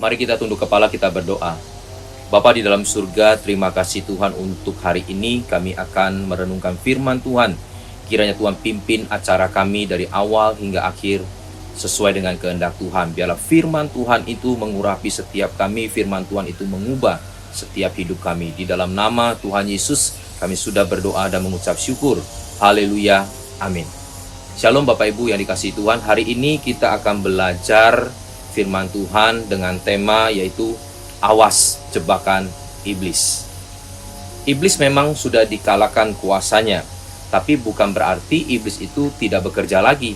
Mari kita tunduk kepala, kita berdoa. Bapa di dalam surga, terima kasih Tuhan untuk hari ini kami akan merenungkan firman Tuhan. Kiranya Tuhan pimpin acara kami dari awal hingga akhir sesuai dengan kehendak Tuhan. Biarlah firman Tuhan itu mengurapi setiap kami, firman Tuhan itu mengubah setiap hidup kami. Di dalam nama Tuhan Yesus kami sudah berdoa dan mengucap syukur. Haleluya, amin. Shalom Bapak Ibu yang dikasihi Tuhan. Hari ini kita akan belajar firman Tuhan dengan tema yaitu awas jebakan iblis. Iblis memang sudah dikalahkan kuasanya, tapi bukan berarti iblis itu tidak bekerja lagi.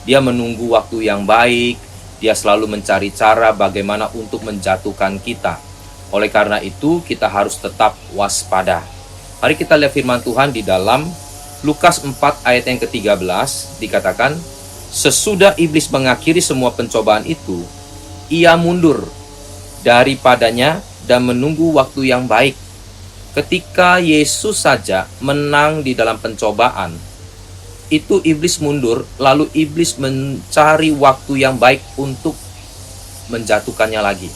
Dia menunggu waktu yang baik, dia selalu mencari cara bagaimana untuk menjatuhkan kita. Oleh karena itu, kita harus tetap waspada. Mari kita lihat firman Tuhan di dalam Lukas 4 ayat yang ke-13, dikatakan, sesudah iblis mengakhiri semua pencobaan itu, ia mundur daripadanya dan menunggu waktu yang baik. Ketika Yesus saja menang di dalam pencobaan, itu iblis mundur, lalu iblis mencari waktu yang baik untuk menjatuhkannya lagi.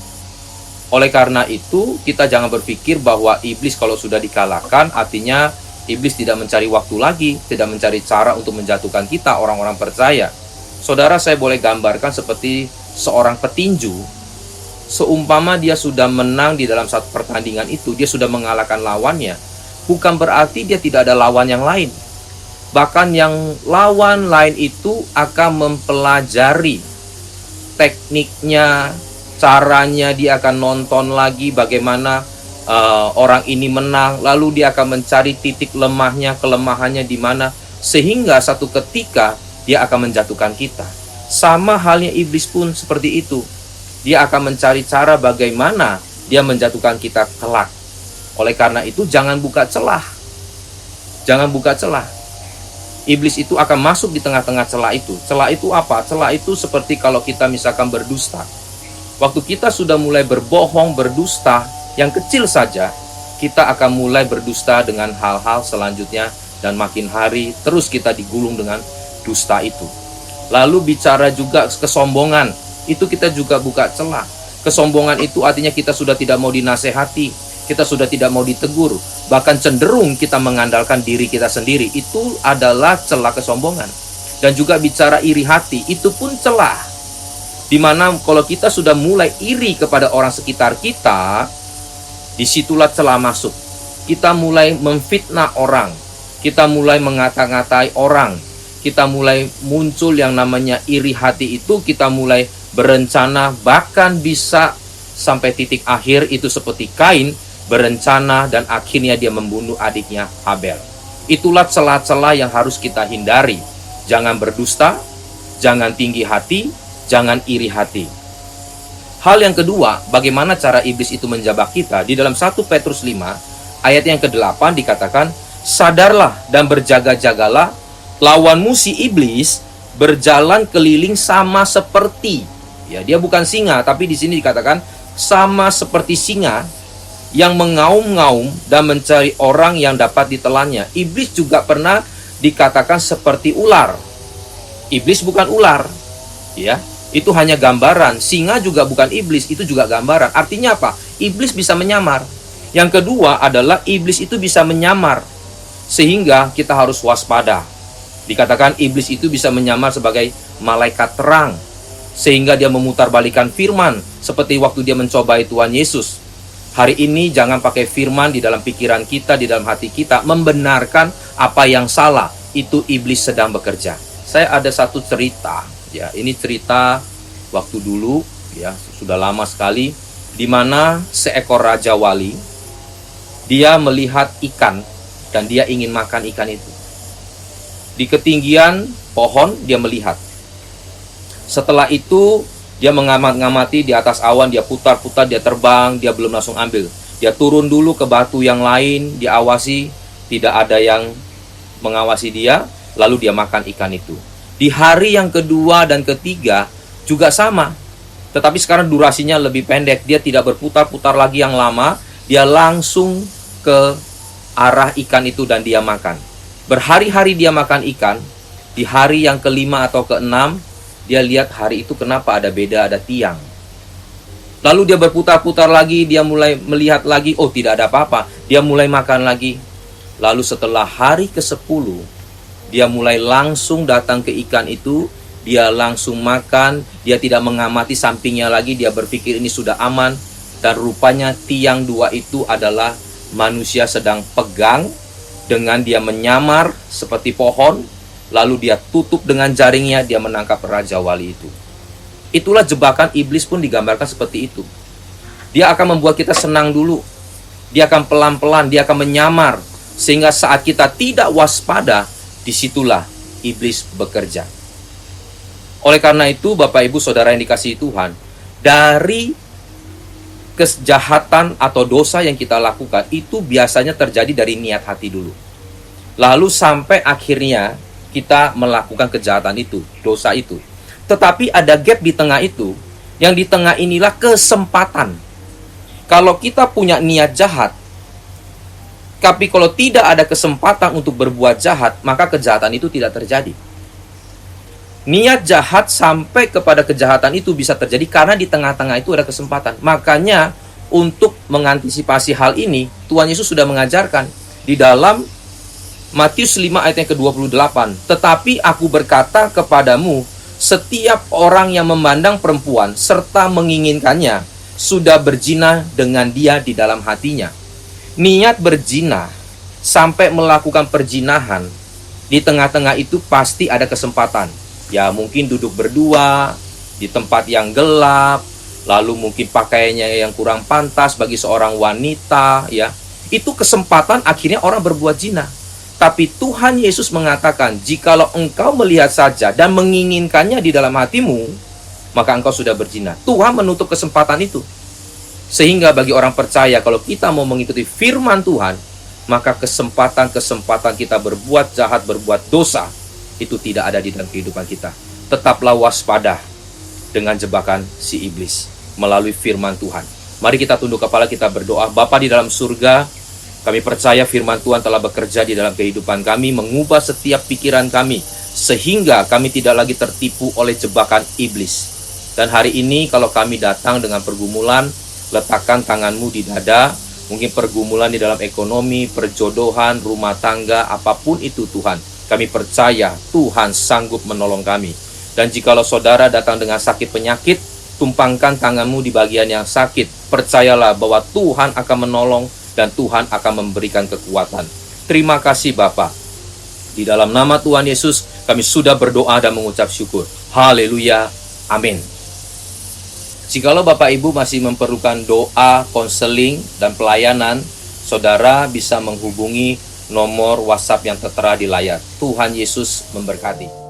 Oleh karena itu, kita jangan berpikir bahwa iblis kalau sudah dikalahkan, artinya iblis tidak mencari waktu lagi, tidak mencari cara untuk menjatuhkan kita, orang-orang percaya. Saudara, saya boleh gambarkan seperti seorang petinju. Seumpama dia sudah menang di dalam satu pertandingan itu, dia sudah mengalahkan lawannya, bukan berarti dia tidak ada lawan yang lain. Bahkan yang lawan lain itu akan mempelajari tekniknya, caranya, dia akan nonton lagi bagaimana orang ini menang, lalu dia akan mencari titik lemahnya, kelemahannya di mana, sehingga satu ketika dia akan menjatuhkan kita. Sama halnya iblis pun seperti itu. Dia akan mencari cara bagaimana dia menjatuhkan kita kelak. Oleh karena itu, jangan buka celah. Jangan buka celah. Iblis itu akan masuk di tengah-tengah celah itu. Celah itu apa? Celah itu seperti kalau kita misalkan berdusta. Waktu kita sudah mulai berbohong, berdusta, yang kecil saja, kita akan mulai berdusta dengan hal-hal selanjutnya, dan makin hari terus kita digulung dengan dusta itu. Lalu bicara juga kesombongan, itu kita juga buka celah. Kesombongan itu artinya kita sudah tidak mau dinasehati, kita sudah tidak mau ditegur, bahkan cenderung kita mengandalkan diri kita sendiri. Itu adalah celah kesombongan. Dan juga bicara iri hati, itu pun celah. Dimana kalau kita sudah mulai iri kepada orang sekitar kita, disitulah celah masuk. Kita mulai memfitnah orang, kita mulai mengata-ngatai orang, kita mulai muncul yang namanya iri hati itu, kita mulai berencana, bahkan bisa sampai titik akhir itu seperti Kain berencana dan akhirnya dia membunuh adiknya Habel. Itulah celah-celah yang harus kita hindari. Jangan berdusta, jangan tinggi hati, jangan iri hati. Hal yang kedua, bagaimana cara iblis itu menjebak kita? Di dalam 1 Petrus 5 ayat yang ke-8 dikatakan, sadarlah dan berjaga-jagalah, lawanmu si iblis berjalan keliling sama seperti, ya, dia bukan singa, tapi di sini dikatakan sama seperti singa yang mengaum-ngaum dan mencari orang yang dapat ditelannya. Iblis juga pernah dikatakan seperti ular. Iblis bukan ular, ya. Itu hanya gambaran. Singa juga bukan iblis, itu juga gambaran. Artinya apa? Iblis bisa menyamar. Yang kedua adalah iblis itu bisa menyamar, sehingga kita harus waspada. Dikatakan iblis itu bisa menyamar sebagai malaikat terang, sehingga dia memutarbalikkan firman, seperti waktu dia mencobai Tuhan Yesus. Hari ini jangan pakai firman di dalam pikiran kita, di dalam hati kita, membenarkan apa yang salah. Itu iblis sedang bekerja. Saya ada satu cerita, ya, ini cerita waktu dulu, ya, sudah lama sekali, di mana seekor raja wali, dia melihat ikan dan dia ingin makan ikan itu. Di ketinggian pohon dia melihat. Setelah itu dia mengamati di atas awan, dia putar-putar, dia terbang, dia belum langsung ambil. Dia turun dulu ke batu yang lain, diawasi, tidak ada yang mengawasi dia, lalu dia makan ikan itu. Di hari yang kedua dan ketiga juga sama, tetapi sekarang durasinya lebih pendek. Dia tidak berputar-putar lagi yang lama, dia langsung ke arah ikan itu dan dia makan. Berhari-hari dia makan ikan. Di hari yang kelima atau keenam, dia lihat hari itu kenapa ada beda, ada tiang. Lalu dia berputar-putar lagi, dia mulai melihat lagi, oh tidak ada apa-apa. Dia mulai makan lagi. Lalu setelah hari ke-10, dia mulai langsung datang ke ikan itu, dia langsung makan, dia tidak mengamati sampingnya lagi, dia berpikir ini sudah aman. Dan rupanya tiang 2 itu adalah manusia sedang pegang, dengan dia menyamar seperti pohon, lalu dia tutup dengan jaringnya, dia menangkap Raja Wali itu. Itulah jebakan iblis pun digambarkan seperti itu. Dia akan membuat kita senang dulu. Dia akan pelan-pelan, dia akan menyamar. Sehingga saat kita tidak waspada, disitulah iblis bekerja. Oleh karena itu, Bapak Ibu Saudara yang dikasihi Tuhan, dari kejahatan atau dosa yang kita lakukan, itu biasanya terjadi dari niat hati dulu. Lalu sampai akhirnya kita melakukan kejahatan itu, dosa itu. Tetapi ada gap di tengah itu, yang di tengah inilah kesempatan. Kalau kita punya niat jahat, tapi kalau tidak ada kesempatan untuk berbuat jahat, maka kejahatan itu tidak terjadi. Niat jahat sampai kepada kejahatan itu bisa terjadi karena di tengah-tengah itu ada kesempatan. Makanya untuk mengantisipasi hal ini, Tuhan Yesus sudah mengajarkan di dalam Matius 5 ayat yang ke-28. Tetapi aku berkata kepadamu, setiap orang yang memandang perempuan serta menginginkannya sudah berzina dengan dia di dalam hatinya. Niat berzina sampai melakukan perzinahan, di tengah-tengah itu pasti ada kesempatan. Ya mungkin duduk berdua di tempat yang gelap, lalu mungkin pakaiannya yang kurang pantas bagi seorang wanita, ya. Itu kesempatan akhirnya orang berbuat zina. Tapi Tuhan Yesus mengatakan, jikalau engkau melihat saja dan menginginkannya di dalam hatimu, maka engkau sudah berzina. Tuhan menutup kesempatan itu. Sehingga bagi orang percaya, kalau kita mau mengikuti firman Tuhan, maka kesempatan-kesempatan kita berbuat jahat, berbuat dosa, itu tidak ada di dalam kehidupan kita. Tetaplah waspada dengan jebakan si iblis melalui firman Tuhan. Mari kita tunduk kepala, kita berdoa. Bapa di dalam surga, kami percaya firman Tuhan telah bekerja di dalam kehidupan kami, mengubah setiap pikiran kami, sehingga kami tidak lagi tertipu oleh jebakan iblis. Dan hari ini kalau kami datang dengan pergumulan, letakkan tanganmu di dada, mungkin pergumulan di dalam ekonomi, perjodohan, rumah tangga, apapun itu Tuhan. Kami percaya Tuhan sanggup menolong kami. Dan jikalau saudara datang dengan sakit penyakit, tumpangkan tanganmu di bagian yang sakit. Percayalah bahwa Tuhan akan menolong dan Tuhan akan memberikan kekuatan. Terima kasih Bapa. Di dalam nama Tuhan Yesus, kami sudah berdoa dan mengucap syukur. Haleluya. Amin. Jikalau Bapak Ibu masih memerlukan doa, konseling, dan pelayanan, saudara bisa menghubungi nomor WhatsApp yang tertera di layar. Tuhan Yesus memberkati.